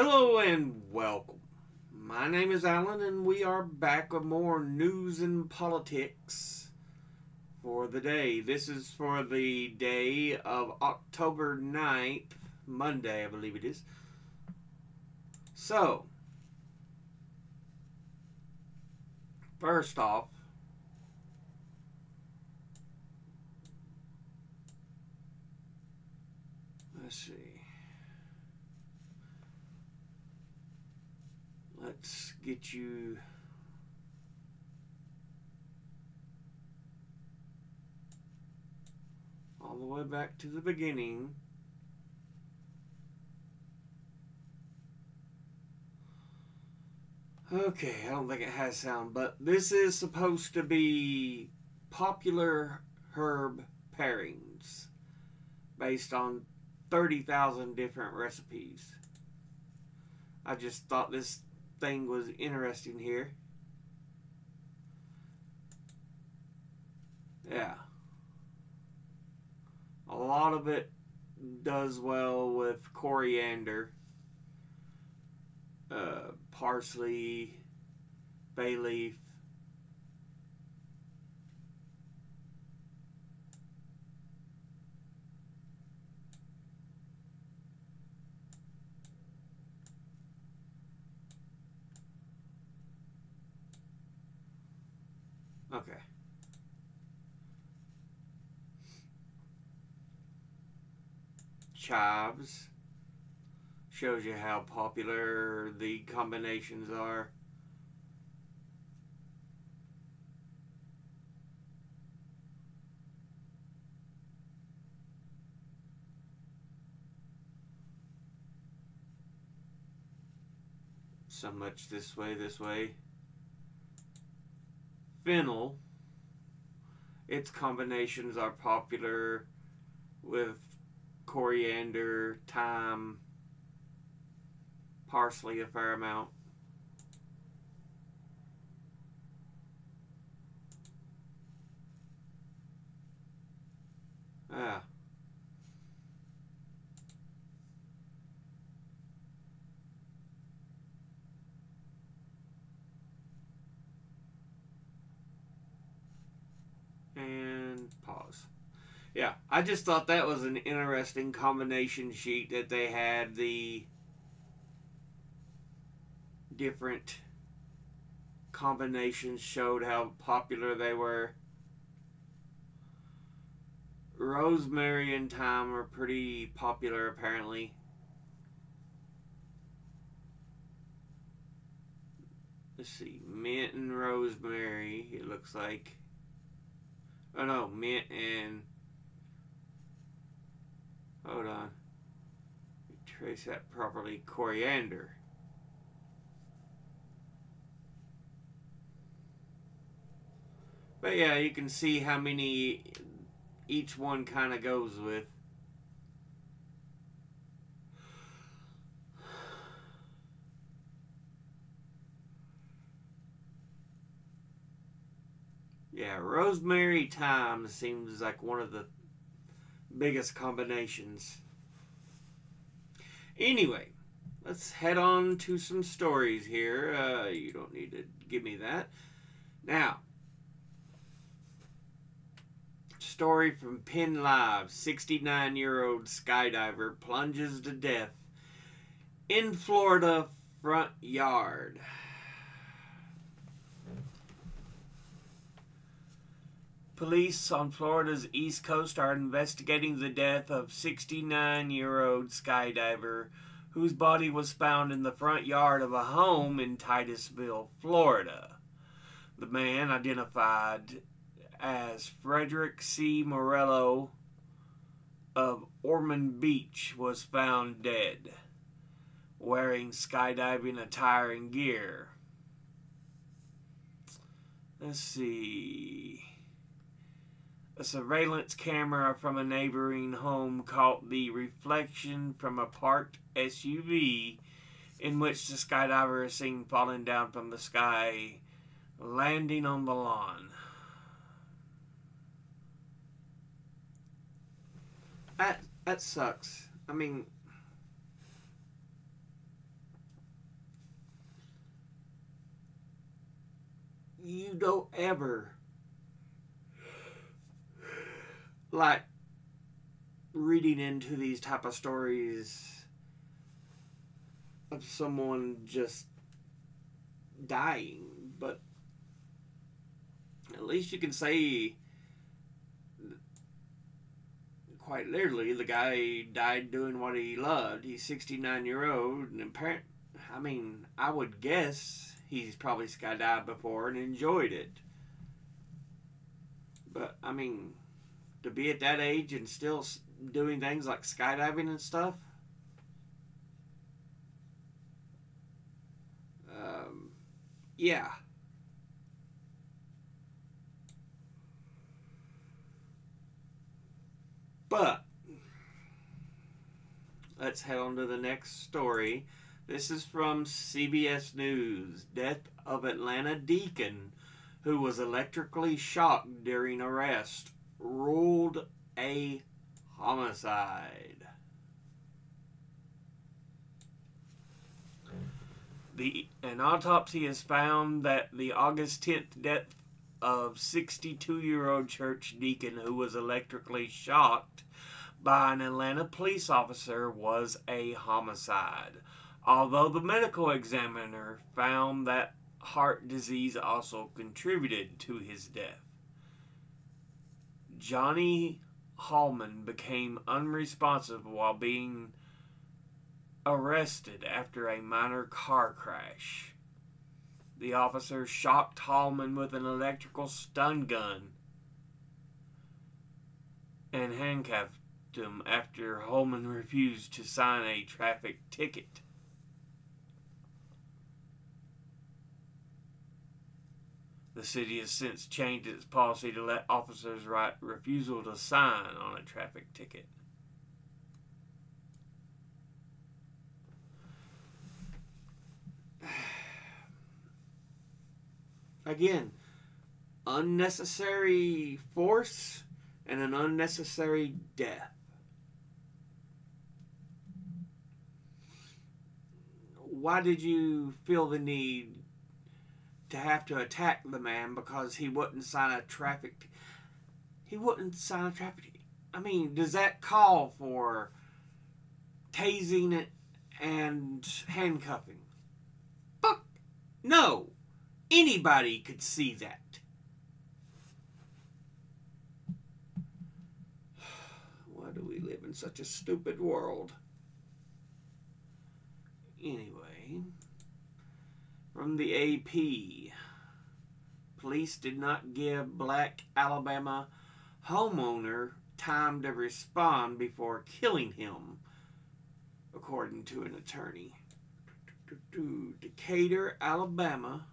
Hello and welcome. My name is Alan, and we are back with more news and politics for the day. This is for the day of October 9th, Monday, I believe it is. So, first off, let's see. Let's get you all the way back to the beginning. Okay, I don't think it has sound, but this is supposed to be popular herb pairings based on 30,000 different recipes. I just thought this thing was interesting here. Yeah. A lot of it does well with coriander, parsley, bay leaf. Okay. Chives shows you how popular the combinations are. So much this way. Fennel, its combinations are popular with coriander, thyme, parsley a fair amount. Yeah. And pause. Yeah, I just thought that was an interesting combination sheet that they had the different combinations showed how popular they were. Rosemary and thyme are pretty popular apparently. Let's see, mint and rosemary, it looks like. Oh no, mint and, hold on, trace that properly, coriander. But yeah, you can see how many each one kind of goes with. Yeah, rosemary thyme seems like one of the biggest combinations. Anyway, let's head on to some stories here. You don't need to give me that. Now, story from Penn Live. 69-year-old skydiver plunges to death in Florida front yard. Police on Florida's East Coast are investigating the death of 69-year-old skydiver whose body was found in the front yard of a home in Titusville, Florida. The man, identified as Frederick C. Morello of Ormond Beach, was found dead, wearing skydiving attire and gear. Let's see. A surveillance camera from a neighboring home caught the reflection from a parked SUV in which the skydiver is seen falling down from the sky, landing on the lawn. That sucks. I mean, don't ever like reading into these type of stories of someone just dying, but at least you can say quite literally the guy died doing what he loved. He's 69-year-old, and apparently, I mean, I would guess he's probably skydived before and enjoyed it. But I mean, to be at that age and still doing things like skydiving and stuff, yeah. But let's head on to the next story. This is from CBS News. Death of Atlanta deacon who was electrically shocked during arrest ruled a homicide. An autopsy has found that the August 10th death of 62-year-old church deacon who was electrically shocked by an Atlanta police officer was a homicide, although the medical examiner found that heart disease also contributed to his death. Johnny Hallman became unresponsive while being arrested after a minor car crash. The officer shocked Hallman with an electrical stun gun and handcuffed him after Hallman refused to sign a traffic ticket. The city has since changed its policy to let officers write refusal to sign on a traffic ticket. Again, unnecessary force and an unnecessary death. Why did you feel the need to have to attack the man because he wouldn't sign a traffic? He wouldn't sign a traffic. I mean, does that call for tasing and handcuffing? Fuck no. Anybody could see that. Why do we live in such a stupid world? Anyway, from the AP, police did not give Black Alabama homeowner time to respond before killing him, according to an attorney. Decatur, Alabama.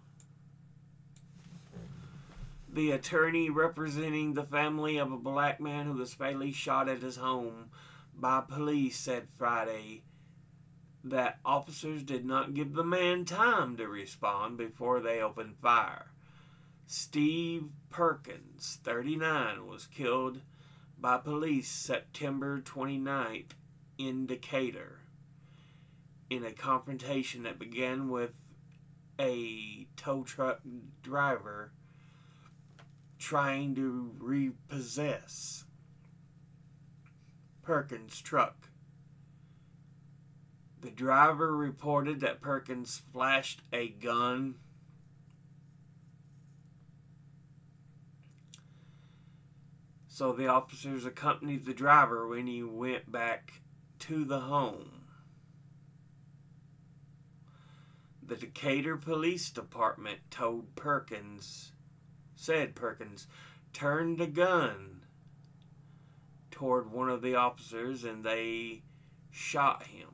The attorney representing the family of a black man who was fatally shot at his home by police said Friday that officers did not give the man time to respond before they opened fire. Steve Perkins, 39, was killed by police September 29th in Decatur in a confrontation that began with a tow truck driver trying to repossess Perkins' truck. The driver reported that Perkins flashed a gun so the officers accompanied the driver when he went back to the home. The Decatur Police Department said Perkins turned a gun toward one of the officers and they shot him.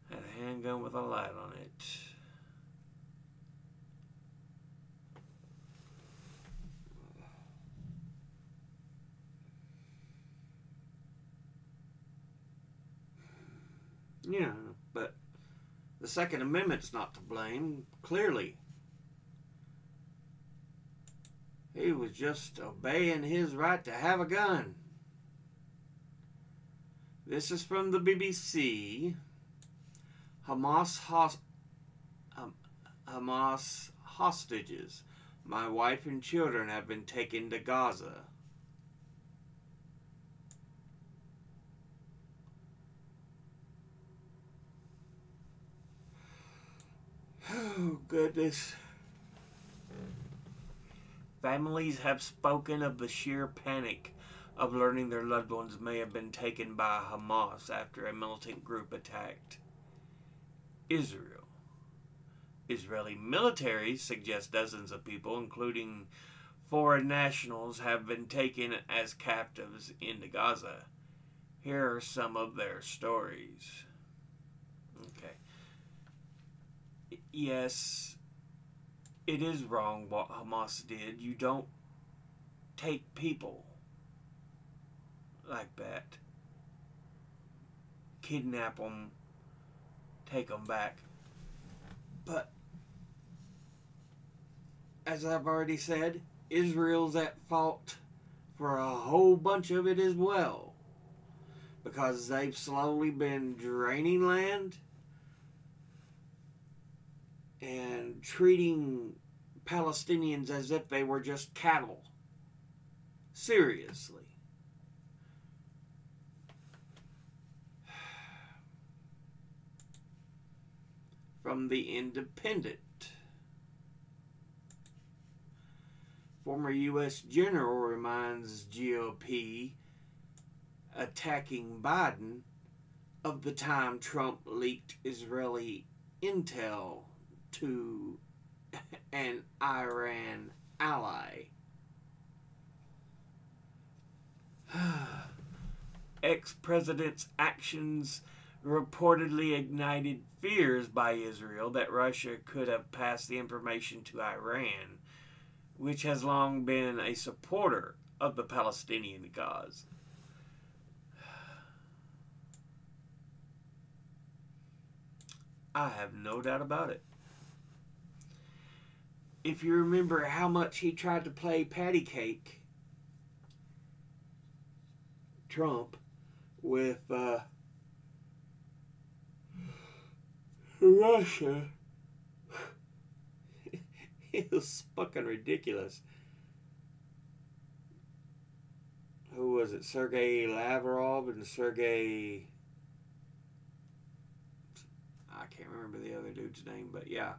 Had a handgun with a light on it. Yeah, but the Second Amendment's not to blame, clearly. He was just obeying his right to have a gun. This is from the BBC. Hamas, Hamas hostages. My wife and children have been taken to Gaza. Oh, goodness. Families have spoken of the sheer panic of learning their loved ones may have been taken by Hamas after a militant group attacked Israel. Israeli military suggests dozens of people, including foreign nationals, have been taken as captives into Gaza. Here are some of their stories. Okay. Yes, it is wrong what Hamas did. You don't take people like that. Kidnap them, take them back. But, as I've already said, Israel's at fault for a whole bunch of it as well. Because they've slowly been draining land and treating Palestinians as if they were just cattle. Seriously. From The Independent. Former U.S. General reminds GOP attacking Biden of the time Trump leaked Israeli intel to an Iran ally. Ex-president's actions reportedly ignited fears by Israel that Russia could have passed the information to Iran, which has long been a supporter of the Palestinian cause. I have no doubt about it. If you remember how much he tried to play patty cake, Trump, with Russia, it was fucking ridiculous. Who was it? Sergei Lavrov and Sergei... I can't remember the other dude's name, but yeah.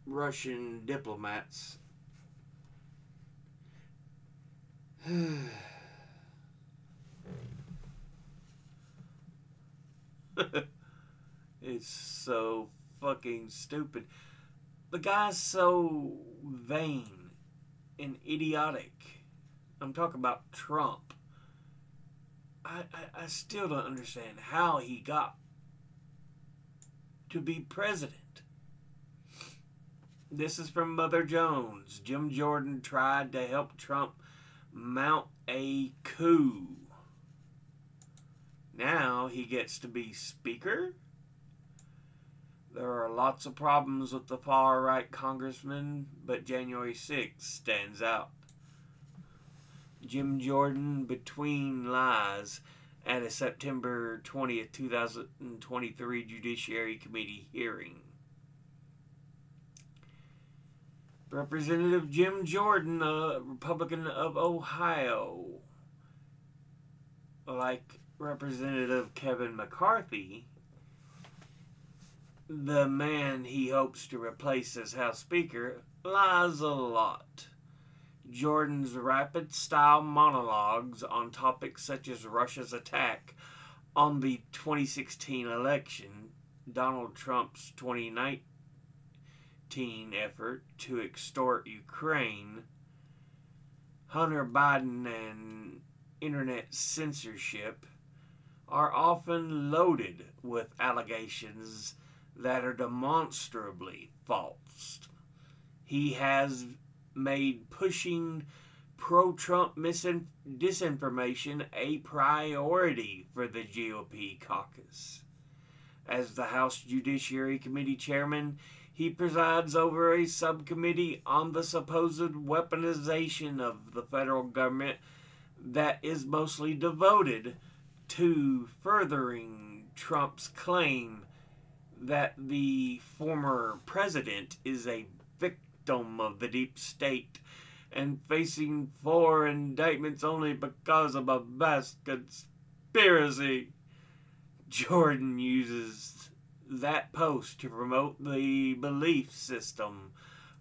Russian diplomats. It's so fucking stupid. The guy's so vain and idiotic. I'm talking about Trump. I still don't understand how he got to be president. This is from Mother Jones. Jim Jordan tried to help Trump mount a coup. Now he gets to be speaker? There are lots of problems with the far-right congressman, but January 6th stands out. Jim Jordan, between lies, at a September 20th, 2023 Judiciary Committee hearing. Representative Jim Jordan, a Republican of Ohio, like Representative Kevin McCarthy, the man he hopes to replace as House Speaker, lies a lot. Jordan's rapid-style monologues on topics such as Russia's attack on the 2016 election, Donald Trump's 2019 effort to extort Ukraine, Hunter Biden, and internet censorship, are often loaded with allegations that are demonstrably false. He has made pushing pro-Trump disinformation a priority for the GOP caucus. As the House Judiciary Committee chairman, he presides over a subcommittee on the supposed weaponization of the federal government that is mostly devoted to furthering Trump's claim that the former president is a victim of the deep state and facing 4 indictments only because of a vast conspiracy. Jordan uses that post to promote the belief system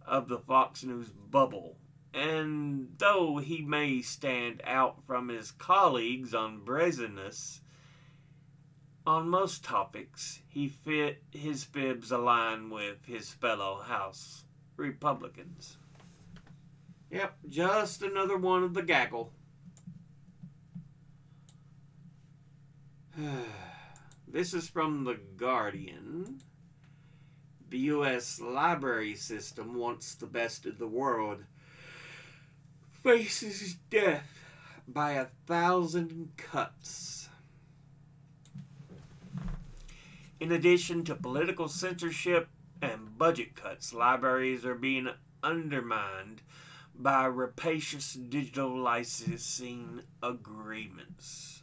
of the Fox News bubble. And though he may stand out from his colleagues on brazenness, on most topics, his fibs align with his fellow House Republicans. Yep, just another one of the gaggle. This is from The Guardian. The U.S. library system, once the best in the world, faces death by 1,000 cuts. In addition to political censorship and budget cuts, libraries are being undermined by rapacious digital licensing agreements.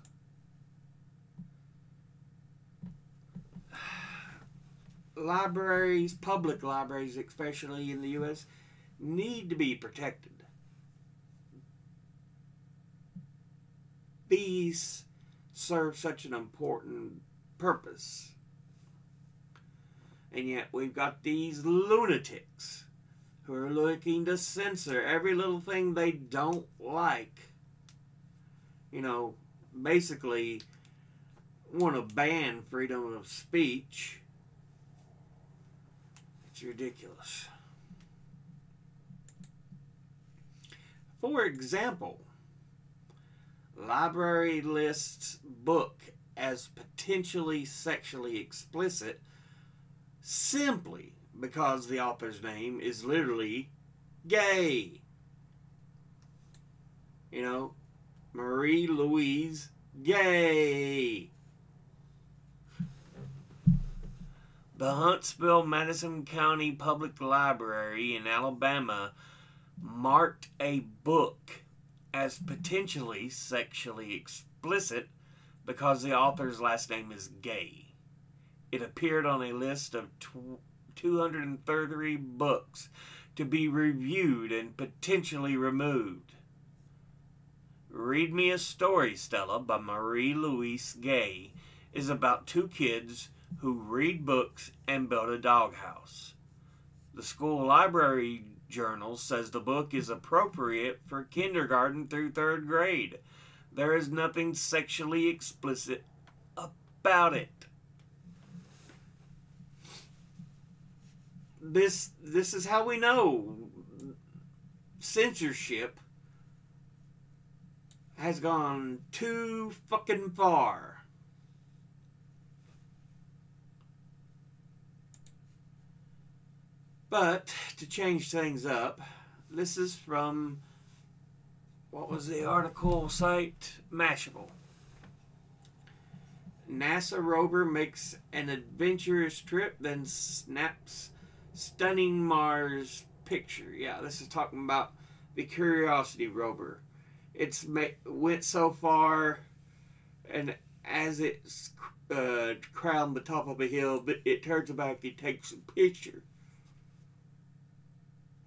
Libraries, public libraries especially in the U.S., need to be protected. These serve such an important purpose. And yet we've got these lunatics who are looking to censor every little thing they don't like. You know, basically want to ban freedom of speech. It's ridiculous. For example, library lists book as potentially sexually explicit simply because the author's name is literally gay. You know, Marie Louise Gay. The Huntsville Madison County Public Library in Alabama marked a book as potentially sexually explicit because the author's last name is Gay. It appeared on a list of 233 books to be reviewed and potentially removed. Read Me a Story, Stella, by Marie Louise Gay, is about 2 kids who read books and build a doghouse. The school library journal says the book is appropriate for kindergarten through 3rd grade. There is nothing sexually explicit about it. This is how we know censorship has gone too fucking far. But to change things up, this is from, what was the article site? Mashable. NASA rover makes an adventurous trip, then snaps stunning Mars picture. Yeah, this is talking about the Curiosity rover. It's went so far, and as it's crowned the top of a hill, it turns back and takes a picture.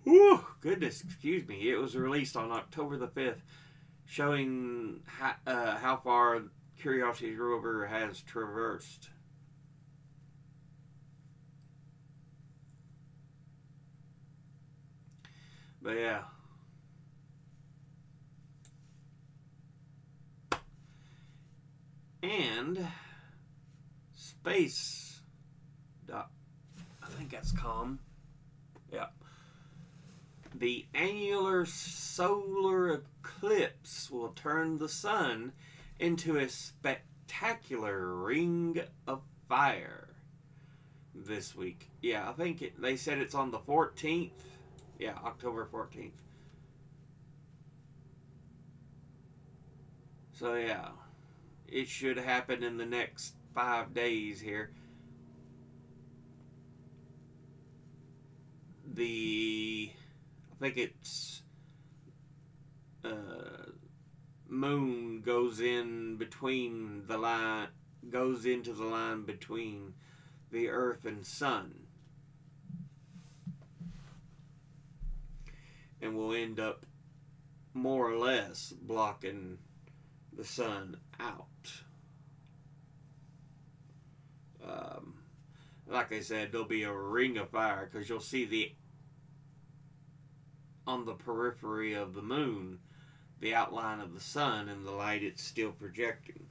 Whew, goodness, excuse me. It was released on October the 5th, showing how far Curiosity rover has traversed. But yeah. And space. I think that's calm. Yeah. The annular solar eclipse will turn the sun into a spectacular ring of fire this week. Yeah, I think they said it's on the 14th. Yeah, October 14th. So yeah, it should happen in the next 5 days here. I think it's moon goes in between the line, goes into the line between the earth and sun, and will end up more or less blocking the sun out. Like I said, there'll be a ring of fire because you'll see on the periphery of the moon, the outline of the sun and the light it's still projecting.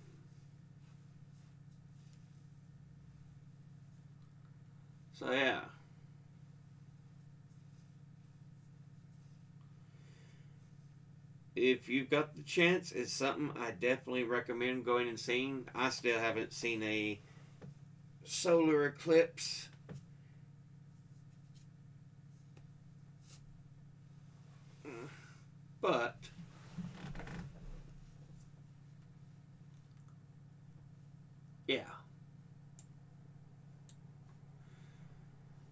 So yeah. If you've got the chance, it's something I definitely recommend going and seeing. I still haven't seen a solar eclipse. But yeah.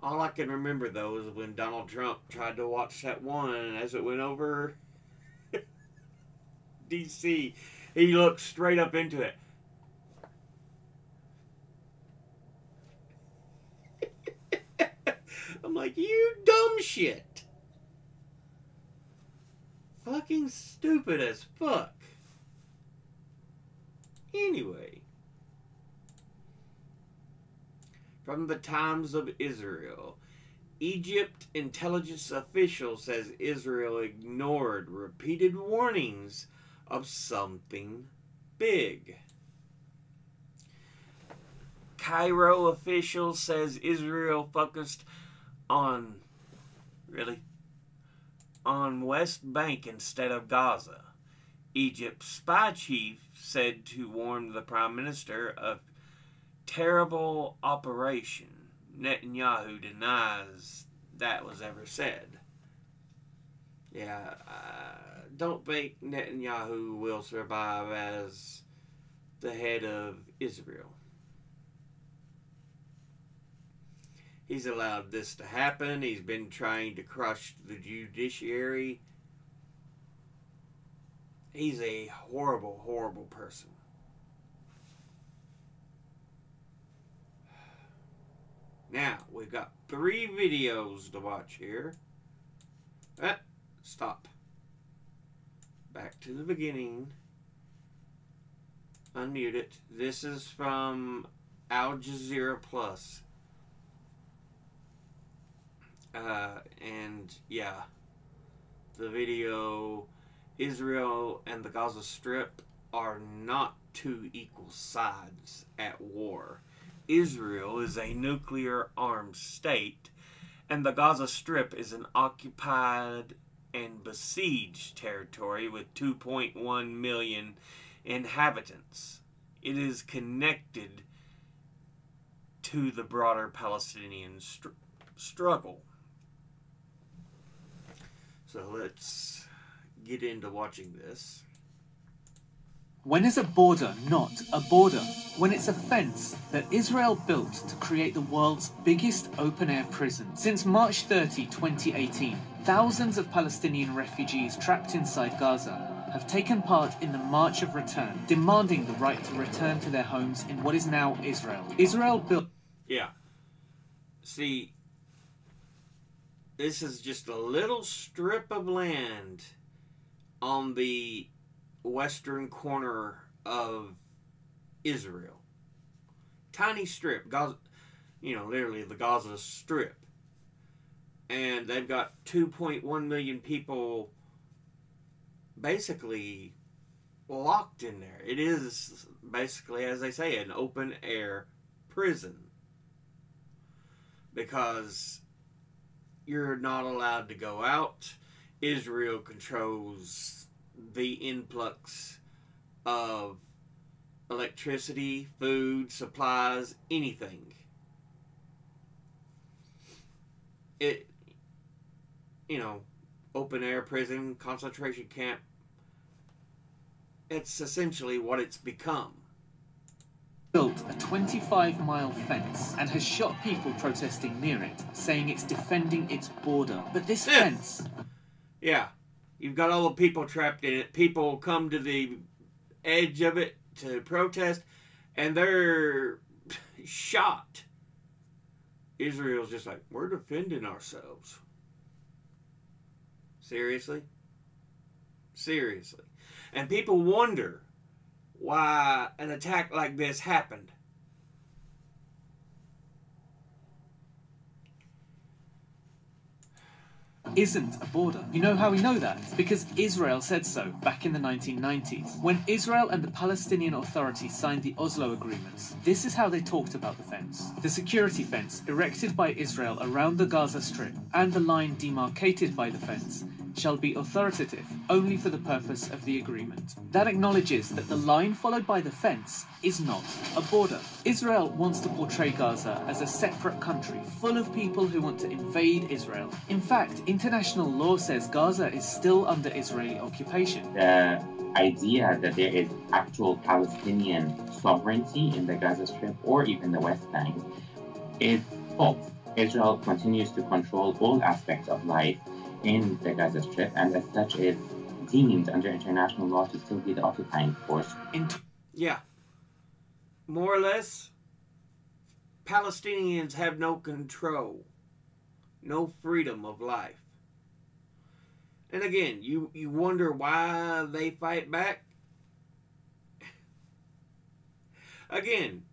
All I can remember though is when Donald Trump tried to watch that one, and as it went over DC, he looked straight up into it. I'm like, you dumb shit. Fucking stupid as fuck. Anyway. From the Times of Israel. Egypt intelligence official says Israel ignored repeated warnings of something big. Cairo official says Israel focused on West Bank instead of Gaza. Egypt's spy chief said to warn the prime minister of terrible operation. Netanyahu denies that was ever said. Yeah, don't think Netanyahu will survive as the head of Israel. He's allowed this to happen. He's been trying to crush the judiciary. He's a horrible, horrible person. Now, we've got 3 videos to watch here. Stop. Back to the beginning. Unmute it. This is from Al Jazeera Plus. And yeah, the video, Israel and the Gaza Strip are not two equal sides at war. Israel is a nuclear-armed state, and the Gaza Strip is an occupied and besieged territory with 2.1 million inhabitants. It is connected to the broader Palestinian struggle. So let's get into watching this. When is a border not a border? When it's a fence that Israel built to create the world's biggest open-air prison. Since March 30, 2018, thousands of Palestinian refugees trapped inside Gaza have taken part in the March of Return, demanding the right to return to their homes in what is now Israel. Israel built... Yeah. See, this is just a little strip of land on the western corner of Israel. Tiny strip, Gaza, you know, literally the Gaza Strip. And they've got 2.1 million people basically locked in there. It is basically, as they say, an open air prison. Because you're not allowed to go out. Israel controls the influx of electricity, food, supplies, anything. It, you know, open air prison, concentration camp. It's essentially what it's become. Built a 25-mile fence and has shot people protesting near it, saying it's defending its border. But this fence... Yeah. You've got all the people trapped in it. People come to the edge of it to protest, and they're shot. Israel's just like, we're defending ourselves. Seriously? Seriously. And people wonder why an attack like this happened. Isn't a border. You know how we know that? Because Israel said so back in the 1990s. When Israel and the Palestinian Authority signed the Oslo agreements, this is how they talked about the fence. The security fence erected by Israel around the Gaza Strip and the line demarcated by the fence shall be authoritative only for the purpose of the agreement. That acknowledges that the line followed by the fence is not a border. Israel wants to portray Gaza as a separate country full of people who want to invade Israel. In fact, international law says Gaza is still under Israeli occupation. The idea that there is actual Palestinian sovereignty in the Gaza Strip or even the West Bank is false. Israel continues to control all aspects of life in the Gaza Strip, and as such is deemed under international law to still be the occupying force. Yeah. More or less, Palestinians have no control, no freedom of life. And again, you wonder why they fight back? Again,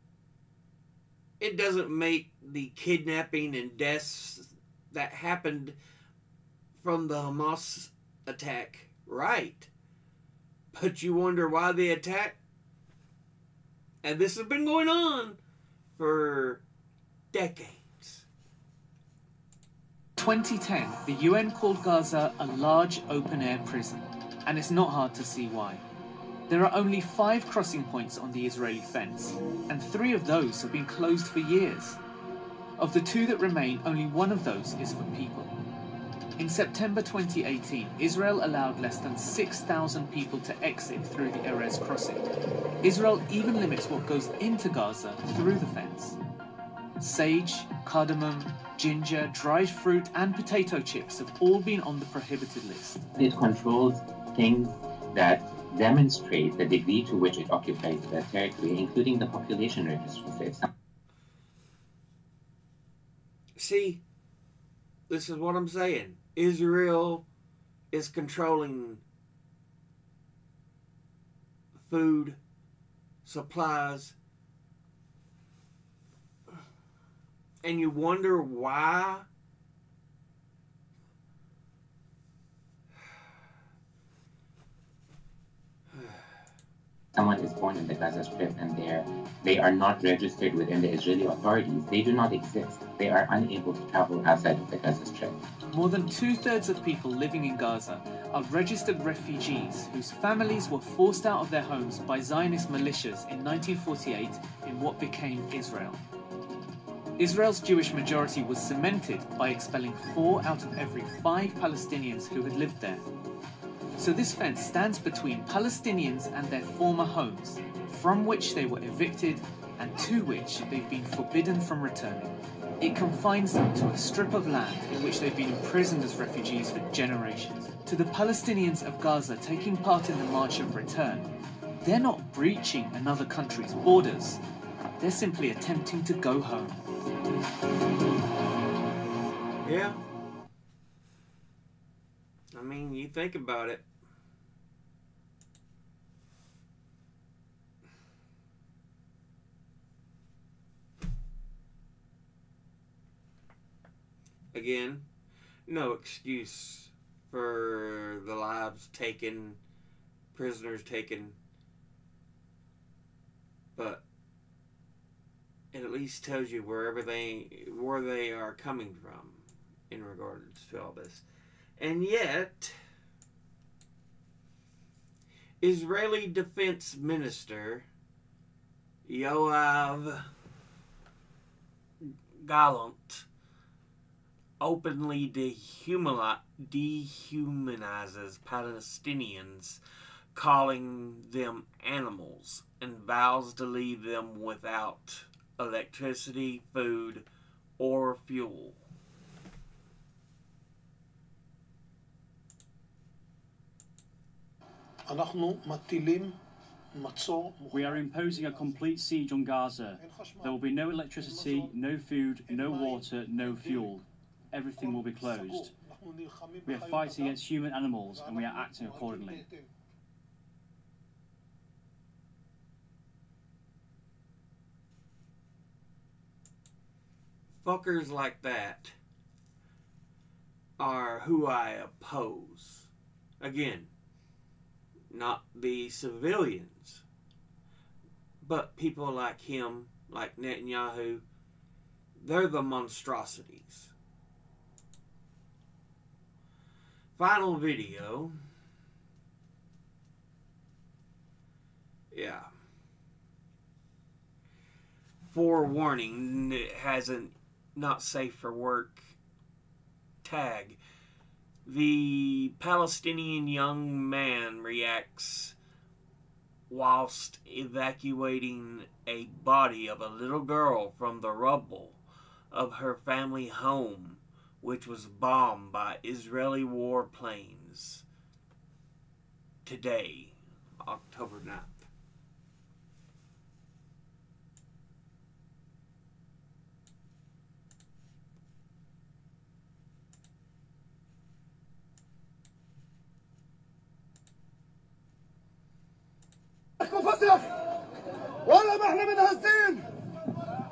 it doesn't make the kidnapping and deaths that happened from the Hamas attack right. But you wonder why they attack? And this has been going on for decades. 2010, the UN called Gaza a large open-air prison, and it's not hard to see why. There are only 5 crossing points on the Israeli fence, and 3 of those have been closed for years. Of the 2 that remain, only 1 of those is for people. In September 2018, Israel allowed less than 6,000 people to exit through the Erez crossing. Israel even limits what goes into Gaza through the fence. Sage, cardamom, ginger, dried fruit and potato chips have all been on the prohibited list. It controls things that demonstrate the degree to which it occupies the territory, including the population registry. See, this is what I'm saying. Israel is controlling food, supplies, and you wonder why. Someone is born in the Gaza Strip and they are not registered within the Israeli authorities. They do not exist. They are unable to travel outside of the Gaza Strip. More than 2/3 of people living in Gaza are registered refugees whose families were forced out of their homes by Zionist militias in 1948 in what became Israel. Israel's Jewish majority was cemented by expelling 4 out of every 5 Palestinians who had lived there. So this fence stands between Palestinians and their former homes, from which they were evicted and to which they've been forbidden from returning. It confines them to a strip of land in which they've been imprisoned as refugees for generations. To the Palestinians of Gaza taking part in the March of Return, they're not breaching another country's borders. They're simply attempting to go home. Yeah. I mean, you think about it. Again, no excuse for the lives taken, prisoners taken, but it at least tells you where they are coming from in regards to all this. And yet, Israeli Defense Minister Yoav Gallant openly dehumanizes Palestinians, calling them animals, and vows to leave them without electricity, food, or fuel. We are imposing a complete siege on Gaza. There will be no electricity, no food, no water, no fuel. Everything will be closed. We are fighting against human animals and we are acting accordingly. Fuckers like that are who I oppose. Again, not the civilians, but people like him, like Netanyahu. They're the monstrosities. Final video. Yeah. Forewarning, it has a not safe for work tag. The Palestinian young man reacts whilst evacuating a body of a little girl from the rubble of her family home, which was bombed by Israeli warplanes today, October 9th. فصلك ولا ما احنا متهزين.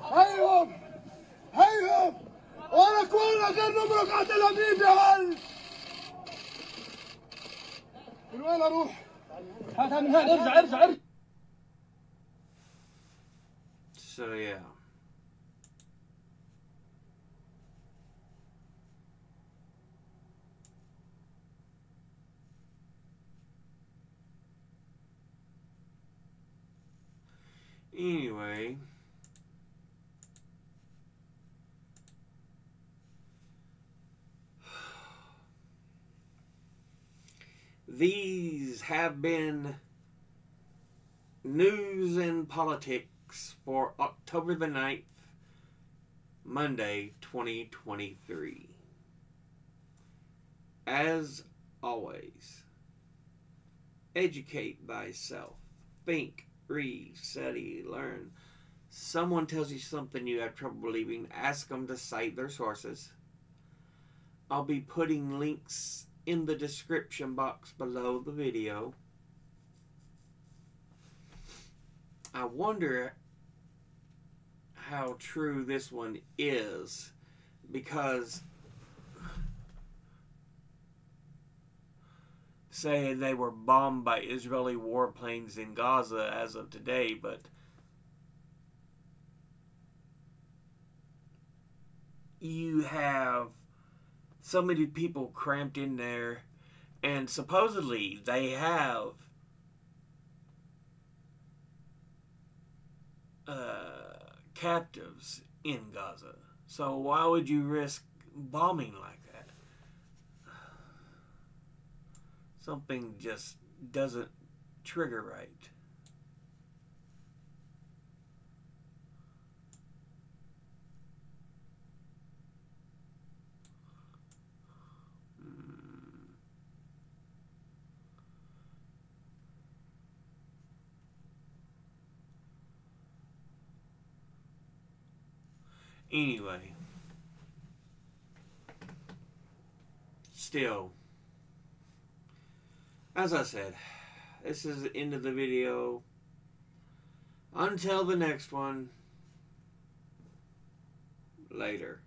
هيهم ولا كنا غير نمرق على تل ابيب يا ولد. من وين اروح؟ هاتها من هون. ارجع. So yeah. Anyway, these have been news and politics for October the 9th, Monday, 2023. As always, educate thyself. Think, read, study, learn. Someone tells you something you have trouble believing, ask them to cite their sources. I'll be putting links in the description box below the video. I wonder how true this one is, because saying they were bombed by Israeli warplanes in Gaza as of today, but you have so many people cramped in there, and supposedly they have captives in Gaza. So why would you risk bombing like that? Something just doesn't trigger right. Anyway, still, as I said, this is the end of the video. Until the next one, later.